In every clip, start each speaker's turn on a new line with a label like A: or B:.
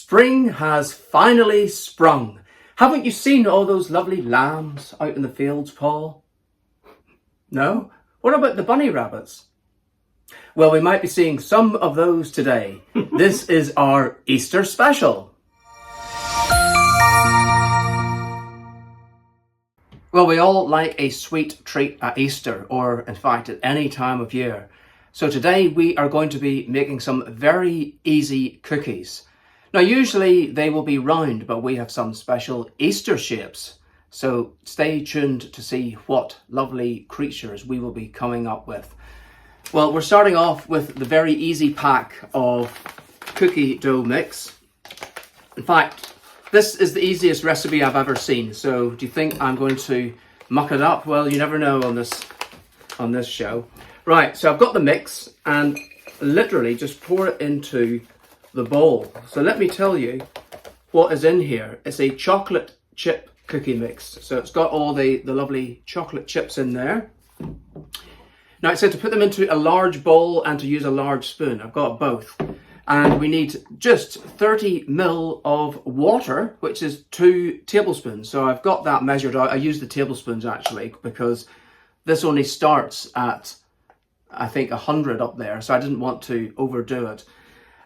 A: Spring has finally sprung. Haven't you seen all those lovely lambs out in the fields, Paul? No? What about the bunny rabbits? Well, we might be seeing some of those today. This is our Easter special. Well, we all like a sweet treat at Easter, or in fact at any time of year. So today we are going to be making some very easy cookies. Now usually they will be round, but we have some special Easter shapes. So stay tuned to see what lovely creatures we will be coming up with. Well, we're starting off with the very easy pack of cookie dough mix. In fact, this is the easiest recipe I've ever seen. So do you think I'm going to muck it up? Well, you never know on this show. Right, so I've got the mix and literally just pour it into the bowl. So let me tell you what is in here. It's a chocolate chip cookie mix. So it's got all the lovely chocolate chips in there. Now it said to put them into a large bowl and to use a large spoon. I've got both. And we need just 30 ml of water, which is 2 tablespoons. So I've got that measured out. I use the tablespoons actually because this only starts at, I think, 100 up there. So I didn't want to overdo it.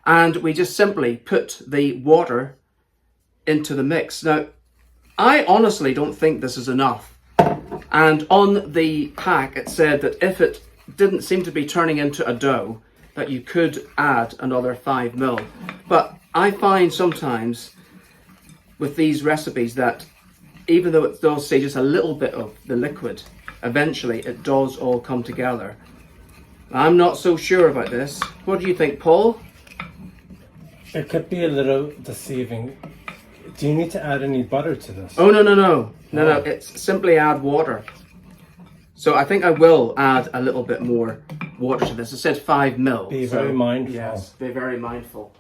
A: And we just simply put the water into the mix. Now, I honestly don't think this is enough. And on the pack, it said that if it didn't seem to be turning into a dough, that you could add another 5 ml. But I find sometimes with these recipes that even though it does say just a little bit of the liquid, eventually it does all come together. I'm not so sure about this. What do you think, Paul?
B: It could be a little deceiving. Do you need to add any butter to this?
A: Oh, no. It's simply add water. So I think I will add a little bit more water to this. It said 5 ml.
B: Be very mindful.
A: Yes, be very mindful.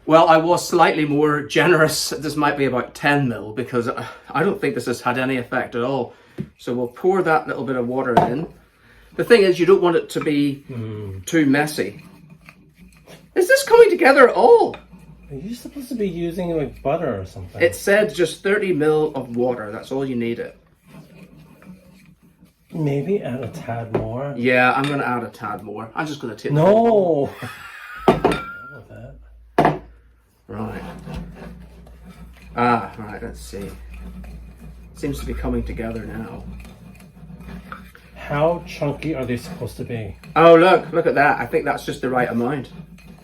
A: Well, I was slightly more generous. This might be about 10 ml because I don't think this has had any effect at all. So we'll pour that little bit of water in. The thing is, you don't want it to be too messy. Is this coming together at all?
B: Are you supposed to be using like butter or something?
A: It said just 30 ml of water. That's all you need it.
B: Maybe add a tad more.
A: Yeah, I'm going to add a tad more. I'm just going to take
B: No!
A: Right. Right, let's see. Seems to be coming together now.
B: How chunky are they supposed to be?
A: Oh, look at that. I think that's just the right amount.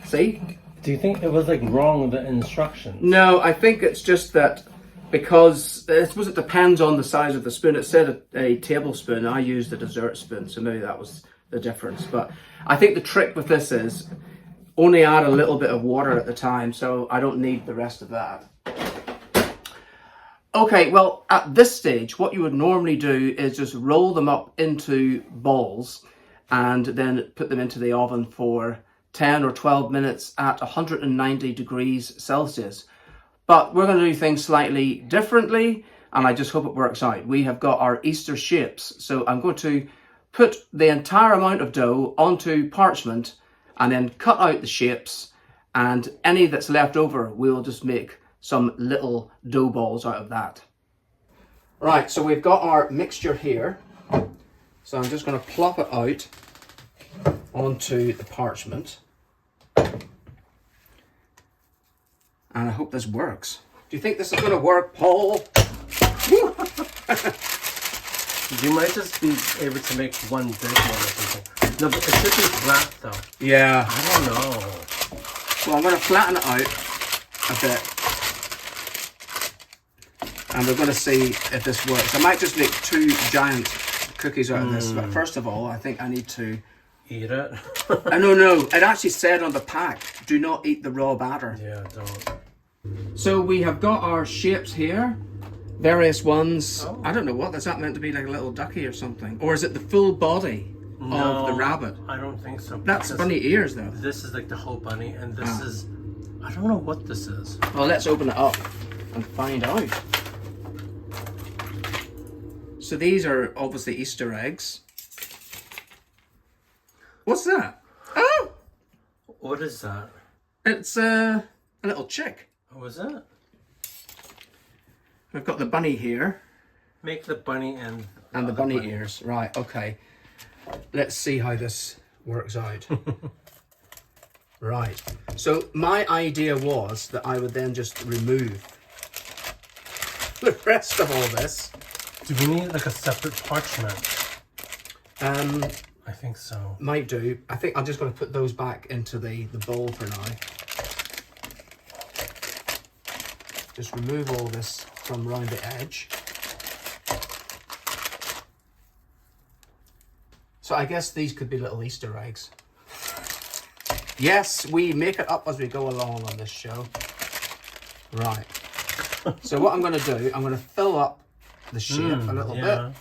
A: See?
B: Do you think it was like wrong with the instructions?
A: No, I think it's just that because I suppose it depends on the size of the spoon. It said a tablespoon. I used a dessert spoon, so maybe that was the difference. But I think the trick with this is only add a little bit of water at the time, so I don't need the rest of that. Okay, well, at this stage, what you would normally do is just roll them up into balls and then put them into the oven for 10 or 12 minutes at 190 degrees Celsius. But we're going to do things slightly differently, and I just hope it works out. We have got our Easter shapes, so I'm going to put the entire amount of dough onto parchment and then cut out the shapes, and any that's left over, we'll just make some little dough balls out of that. Right, so we've got our mixture here. So I'm just going to plop it out onto the parchment. And I hope this works. Do you think this is going to work, Paul?
B: You might just be able to make one big one or something. No, but it should be flat though.
A: Yeah.
B: I don't know.
A: Well, I'm going to flatten it out a bit. And we're going to see if this works. I might just make 2 giant cookies out of this. But first of all, I think I need to
B: eat it.
A: No. It actually said on the pack, do not eat the raw batter.
B: Yeah, don't.
A: So we have got our shapes here. Various ones. Oh. I don't know what. Is that meant to be like a little ducky or something? Or is it the full body of the rabbit?
B: I don't think so.
A: That's bunny ears though.
B: This is like the whole bunny and this is... I don't know what this is.
A: Well, let's open it up and find out. So these are obviously Easter eggs. What's that? Oh!
B: What is that?
A: It's a little chick.
B: What was that?
A: We've got the bunny here.
B: Make the bunny and
A: The bunny ears. Right, okay. Let's see how this works out. Right. So my idea was that I would then just remove the rest of all this.
B: Do we need like a separate parchment? I think so.
A: Might do. I think I'm just going to put those back into the bowl for now. Just remove all this from round the edge. So I guess these could be little Easter eggs. Yes, we make it up as we go along on this show. Right. So what I'm going to do, I'm going to fill up the shape a little bit,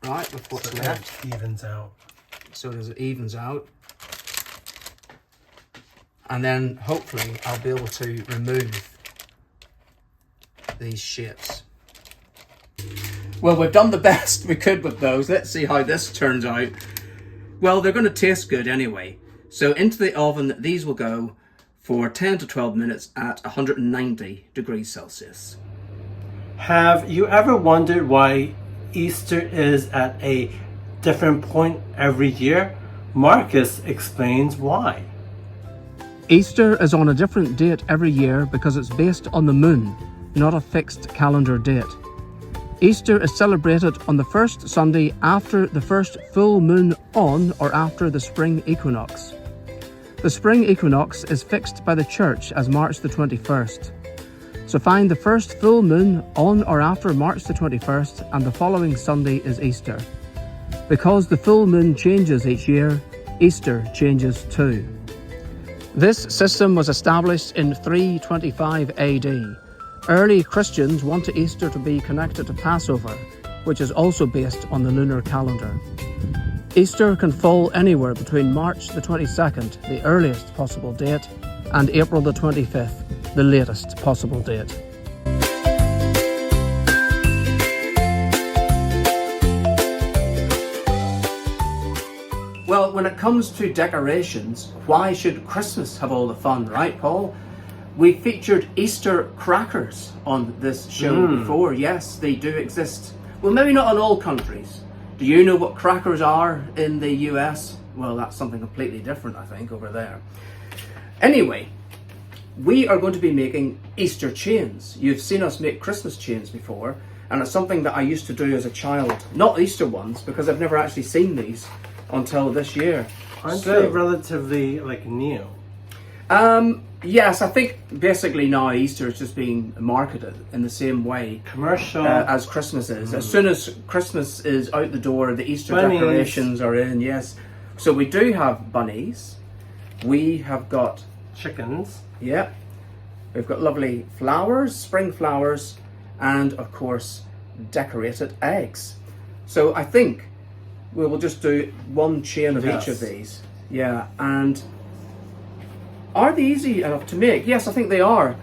A: right, with what's left.
B: It evens out.
A: So as it evens out. And then hopefully I'll be able to remove these shapes. Well, we've done the best we could with those. Let's see how this turns out. Well, they're going to taste good anyway. So into the oven, these will go for 10 to 12 minutes at 190 degrees Celsius.
B: Have you ever wondered why Easter is at a different point every year? Marcus explains why.
A: Easter is on a different date every year because it's based on the moon, not a fixed calendar date. Easter is celebrated on the first Sunday after the first full moon on or after the spring equinox. The spring equinox is fixed by the church as March the 21st. So find the first full moon on or after March the 21st and the following Sunday is Easter. Because the full moon changes each year, Easter changes too. This system was established in 325 AD. Early Christians wanted Easter to be connected to Passover, which is also based on the lunar calendar. Easter can fall anywhere between March the 22nd, the earliest possible date, and April the 25th, the latest possible date. Well, when it comes to decorations, why should Christmas have all the fun, right, Paul? We featured Easter crackers on this show before. Yes, they do exist. Well, maybe not in all countries. Do you know what crackers are in the US? Well, that's something completely different, I think, over there. Anyway, we are going to be making Easter chains. You've seen us make Christmas chains before, and it's something that I used to do as a child. Not Easter ones, because I've never actually seen these until this year.
B: Aren't they relatively like new?
A: Yes, I think basically now Easter is just being marketed in the same way
B: Commercial
A: as Christmas is. As soon as Christmas is out the door, the Easter decorations are in, yes. So we do have bunnies. We have got
B: chickens.
A: Yeah. We've got lovely flowers, spring flowers, and of course decorated eggs. So I think we will just do one chain of each of these. Yeah, and are they easy enough to make? Yes, I think they are.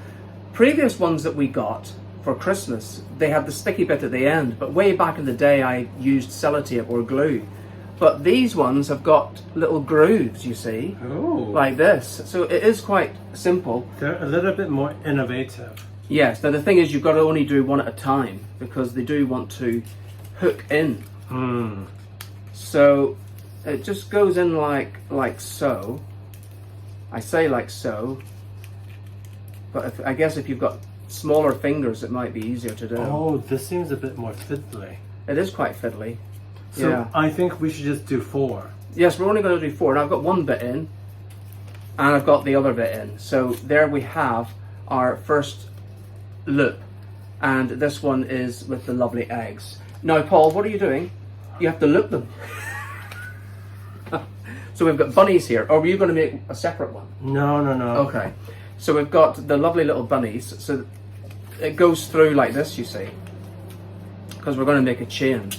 A: Previous ones that we got for Christmas, they had the sticky bit at the end, but way back in the day I used sellotape or glue. But these ones have got little grooves, you see, like this. So it is quite simple.
B: They're a little bit more innovative.
A: Yes, now the thing is you've got to only do one at a time because they do want to hook in. So it just goes in like so. I say like so, but I guess if you've got smaller fingers it might be easier to do.
B: Oh, this seems a bit more fiddly.
A: It is quite fiddly.
B: So
A: yeah.
B: I think we should just do 4.
A: Yes, we're only going to do 4. Now I've got one bit in and I've got the other bit in. So there we have our first loop, and this one is with the lovely eggs. Now Paul, what are you doing? You have to loop them. So we've got bunnies here. Or were you going to make a separate one?
B: No.
A: Okay. So we've got the lovely little bunnies. So it goes through like this, you see. Because we're going to make a chain.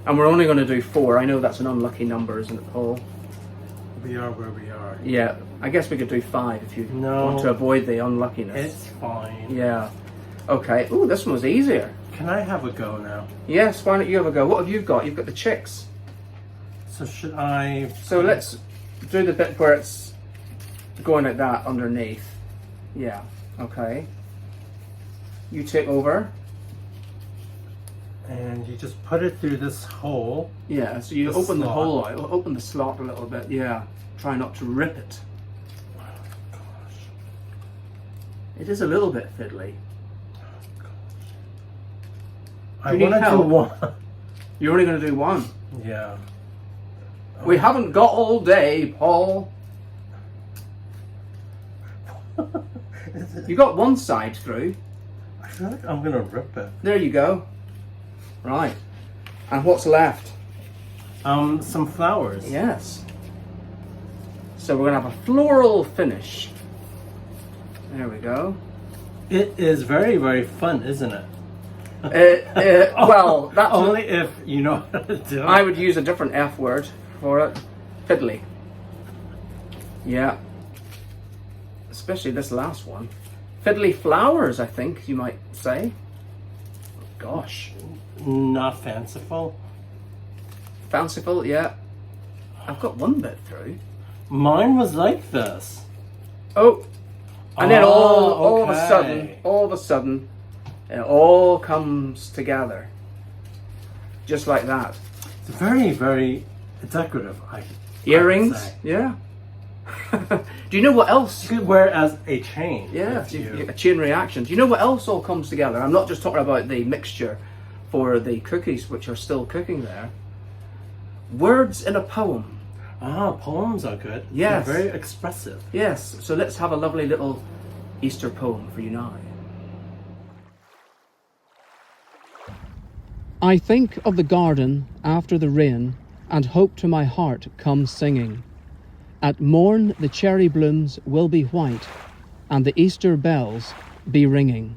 A: And we're only going to do 4. I know that's an unlucky number, isn't it, Paul?
B: We are where we are.
A: Yeah. I guess we could do 5 if you
B: No.
A: want to avoid the unluckiness.
B: It's fine.
A: Yeah. Okay. Ooh, this one was easier.
B: Can I have a go now?
A: Yes, why don't you have a go? What have you got? You've got the chicks.
B: So should I...
A: So let's do the bit where it's going like that underneath. Yeah. Okay. You take over.
B: And you just put it through this hole.
A: Yeah, so you
B: The
A: open the
B: slot.
A: hole out, open the slot a little bit, yeah. Try not to rip it.
B: Oh, gosh.
A: It is a little bit fiddly.
B: I
A: You need
B: want to do
A: help?
B: one.
A: You're only going to do one.
B: Yeah.
A: We haven't got all day, Paul. You got one side through.
B: I feel like I'm gonna rip it.
A: There you go. Right. And what's left?
B: Some flowers.
A: Yes. So we're going to have a floral finish. There we go.
B: It is very, very fun, isn't it?
A: Well, that's
B: Only if you know how to do it.
A: I would use a different F word for it. Fiddly. Yeah. Especially this last one. Fiddly flowers, I think you might say. Gosh.
B: Not fanciful.
A: Fanciful, yeah. I've got one bit through.
B: Mine was like this.
A: Oh. And then all of a
B: okay.
A: sudden, it all comes together. Just like that.
B: It's very, very decorative. I would
A: Earrings,
B: say.
A: yeah. Do you know what else?
B: You could wear it as a chain.
A: Yeah,
B: if you-
A: a chain reaction. Do you know what else all comes together? I'm not just talking about the mixture for the cookies, which are still cooking there. Words in a poem.
B: Ah, poems are good.
A: Yes.
B: They're very expressive.
A: Yes, so let's have a lovely little Easter poem for you now. I think of the garden after the rain, and hope to my heart comes singing. At morn the cherry blooms will be white, and the Easter bells be ringing.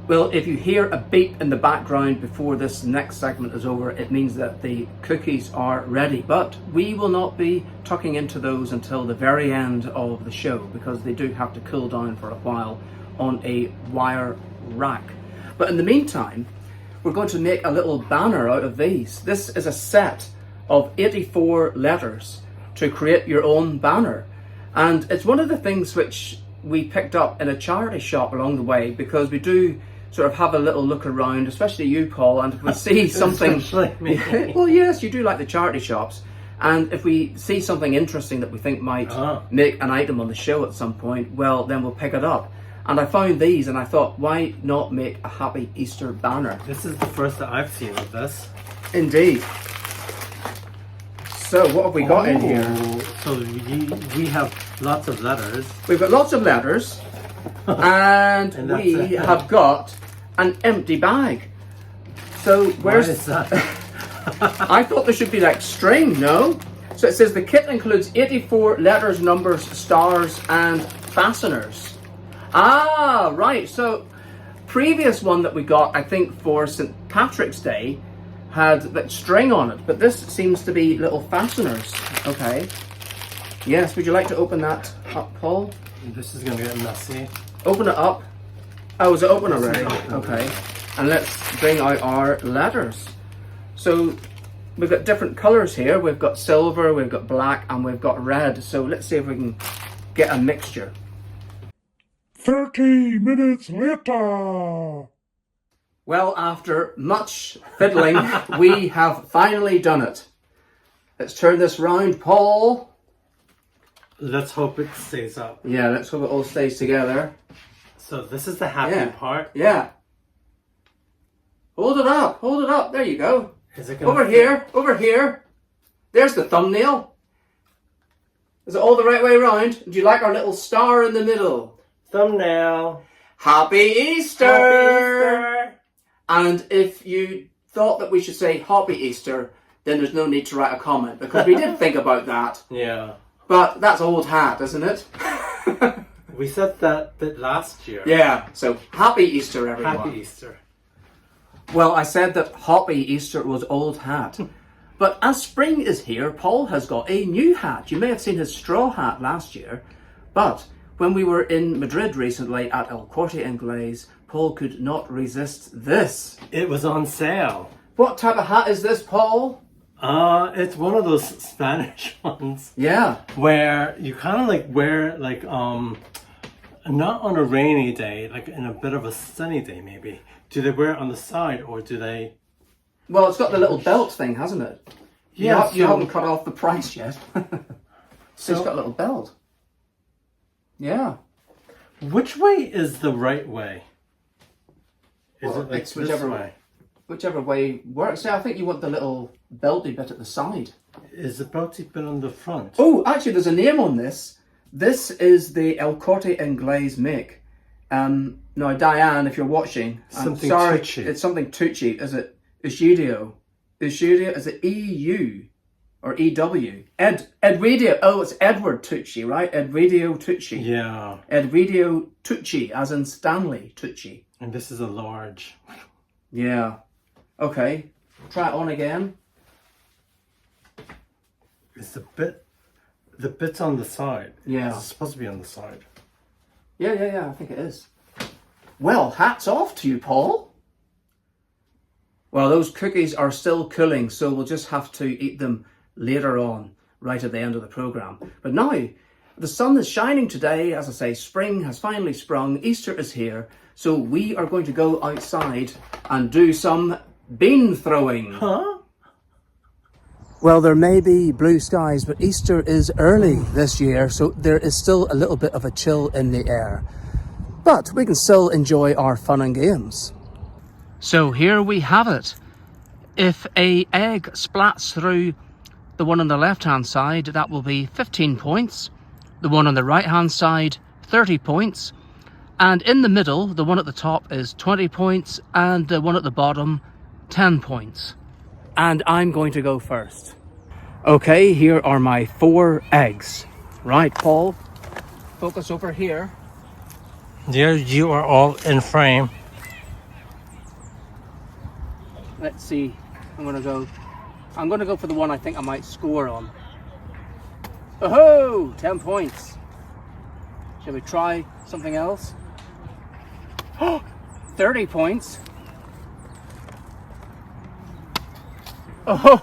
A: Well, if you hear a beep in the background before this next segment is over, it means that the cookies are ready. But we will not be tucking into those until the very end of the show, because they do have to cool down for a while on a wire rack. But in the meantime, we're going to make a little banner out of these. This is a set of 84 letters to create your own banner. And it's one of the things which we picked up in a charity shop along the way, because we do sort of have a little look around, especially you, Paul, and if we see something...
B: Especially me.
A: Well, yes, you do like the charity shops. And if we see something interesting that we think might make an item on the show at some point, well, then we'll pick it up. And I found these and I thought, why not make a Happy Easter banner?
B: This is the first that I've seen of this.
A: Indeed. So what have we got in here?
B: So we have lots of letters.
A: We've got lots of letters, and
B: And that's
A: we
B: it.
A: have got an empty bag. So where's...
B: Why is that?
A: I thought there should be like string, no? So it says the kit includes 84 letters, numbers, stars, and fasteners. Ah, right. So previous one that we got, I think for St. Patrick's Day, had that string on it, but this seems to be little fasteners. Okay. Yes, would you like to open that up, Paul?
B: This is gonna get messy.
A: Open it up. Oh, is it open already?
B: open.
A: Okay. And let's bring out our letters. So we've got different colours here. We've got silver, we've got black, and we've got red. So let's see if we can get a mixture.
C: 30 minutes later.
A: Well, after much fiddling, we have finally done it. Let's turn this round, Paul.
B: Let's hope it stays up.
A: Yeah, let's hope it all stays together.
B: So this is the happy
A: Yeah.
B: part.
A: Yeah. Hold it up, hold it up. There you go.
B: Is it gonna
A: Over
B: fit?
A: here, over here. There's the thumbnail. Is it all the right way around? Do you like our little star in the middle?
B: Thumbnail.
A: Happy Easter!
B: Happy Easter.
A: And if you thought that we should say Happy Easter, then there's no need to write a comment, because we did think about that.
B: Yeah.
A: But that's old hat, isn't it?
B: We said that bit last year.
A: Yeah, so Happy Easter, everyone.
B: Happy Easter.
A: Well, I said that Happy Easter was old hat. But as spring is here, Paul has got a new hat. You may have seen his straw hat last year. But when we were in Madrid recently at El Corte Inglés, Paul could not resist this.
B: It was on sale.
A: What type of hat is this, Paul?
B: It's one of those Spanish ones
A: Yeah.
B: where you kind of like wear like not on a rainy day, like in a bit of a sunny day maybe. Do they wear it on the side or do they?
A: Well, it's got the little belt thing, hasn't it?
B: Yeah,
A: You
B: so-
A: haven't cut off the price yet. So it's got a little belt. Yeah.
B: Which way is the right way? Is
A: Well,
B: it like
A: it's
B: this
A: whichever
B: way?
A: Whichever way works. Yeah, I think you want the little belty bit at the side.
B: Is the belty bit on the front?
A: Oh, actually, there's a name on this. This is the El Corte Inglés make. Now, Diane, if you're watching,
B: Something
A: I'm sorry,
B: Tucci.
A: it's something Tucci. Is it Egidio? Egidio, is it EU or EW? Edwidio. Oh, it's Edward Tucci, right? Edwidio Tucci.
B: Yeah.
A: Edwidio Tucci, as in Stanley Tucci.
B: And this is a large.
A: Yeah. Okay. Try it on again.
B: It's the bit's on the side.
A: Yeah.
B: It's supposed to be on the side.
A: Yeah, I think it is. Well, hats off to you, Paul. Well, those cookies are still cooling, so we'll just have to eat them later on, right at the end of the programme. But now, the sun is shining today. As I say, spring has finally sprung. Easter is here. So we are going to go outside and do some bean throwing.
B: Huh?
A: Well, there may be blue skies, but Easter is early this year, so there is still a little bit of a chill in the air. But we can still enjoy our fun and games. So here we have it. If an egg splats through the one on the left-hand side, that will be 15 points. The one on the right-hand side, 30 points. And in the middle, the one at the top is 20 points, and the one at the bottom, 10 points. And I'm going to go first. Okay, here are my 4 eggs. Right, Paul, focus over here.
B: There you are all in frame.
A: Let's see, I'm gonna go for the one I think I might score on. Oh-ho, 10 points. Shall we try something else? 30 points. Oh,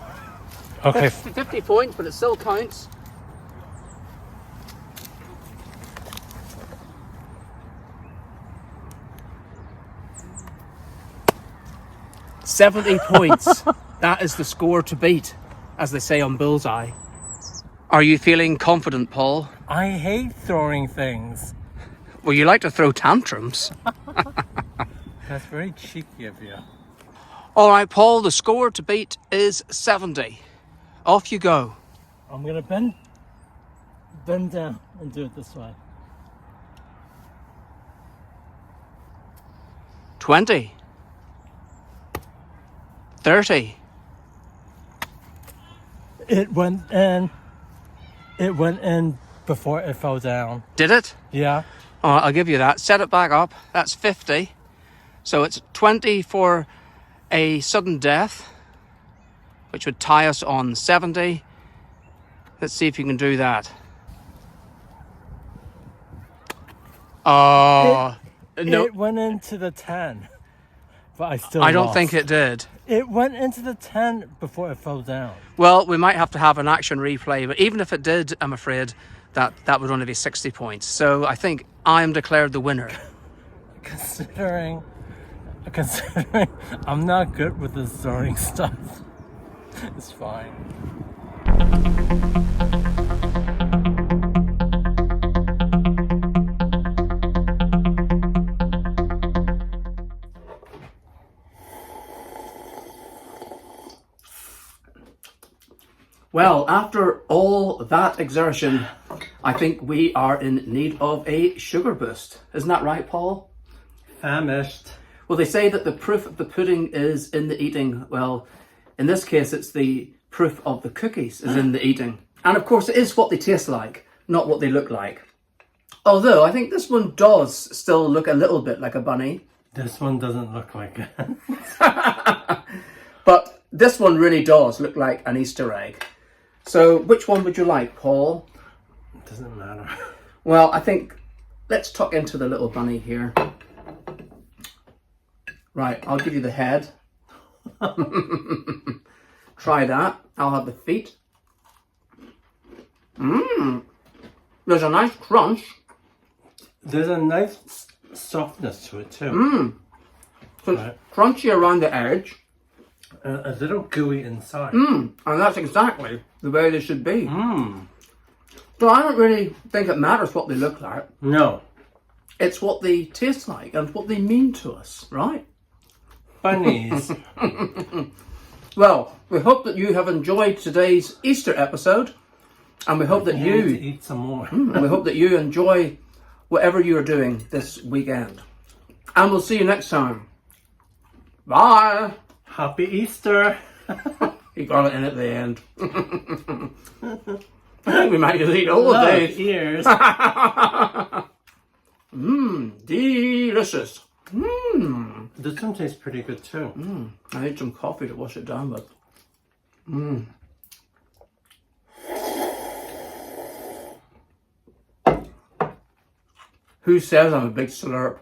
B: Okay.
A: 50 points, but it still counts. $70 points. That is the score to beat, as they say on Bullseye. Are you feeling confident, Paul?
B: I hate throwing things.
A: Well, you like to throw tantrums.
B: That's very cheeky of you.
A: All right, Paul, the score to beat is 70. Off you go.
B: I'm gonna bend down and do it this way.
A: 20. 30.
B: It went in. It went in before it fell down.
A: Did it?
B: Yeah.
A: All right, I'll give you that. Set it back up. That's 50. So it's 20 for a sudden death, which would tie us on 70. Let's see if you can do that. Oh, no.
B: It went into the 10. But I still
A: I don't
B: lost.
A: think it did.
B: It went into the 10 before it fell down.
A: Well, we might have to have an action replay, but even if it did, I'm afraid that would only be 60 points. So I think I am declared the winner.
B: Considering I'm not good with this throwing stuff. It's fine.
A: Well, after all that exertion, I think we are in need of a sugar boost. Isn't that right, Paul?
B: Famished.
A: Well, they say that the proof of the pudding is in the eating. Well, in this case, it's the proof of the cookies is in the eating. And of course, it is what they taste like, not what they look like. Although, I think this one does still look a little bit like a bunny.
B: This one doesn't look like it.
A: But this one really does look like an Easter egg. So, which one would you like, Paul?
B: It doesn't matter.
A: Well, I think let's tuck into the little bunny here. Right, I'll give you the head. Try that. I'll have the feet. There's a nice crunch.
B: There's a nice softness to it too.
A: So it's crunchy around the edge.
B: A little gooey inside.
A: And that's exactly the way they should be. So I don't really think it matters what they look like.
B: No.
A: It's what they taste like and what they mean to us, right?
B: Bunnies.
A: Well, we hope that you have enjoyed today's Easter episode, and we hope that
B: I need to
A: you
B: eat some more.
A: and we hope that you enjoy whatever you are doing this weekend. And we'll see you next time. Bye.
B: Happy Easter.
A: He got it in at the end. I think we might just eat all the
B: Love
A: days.
B: ears.
A: Delicious.
B: This one tastes pretty good too.
A: I need some coffee to wash it down with. Who says I'm a big slurp?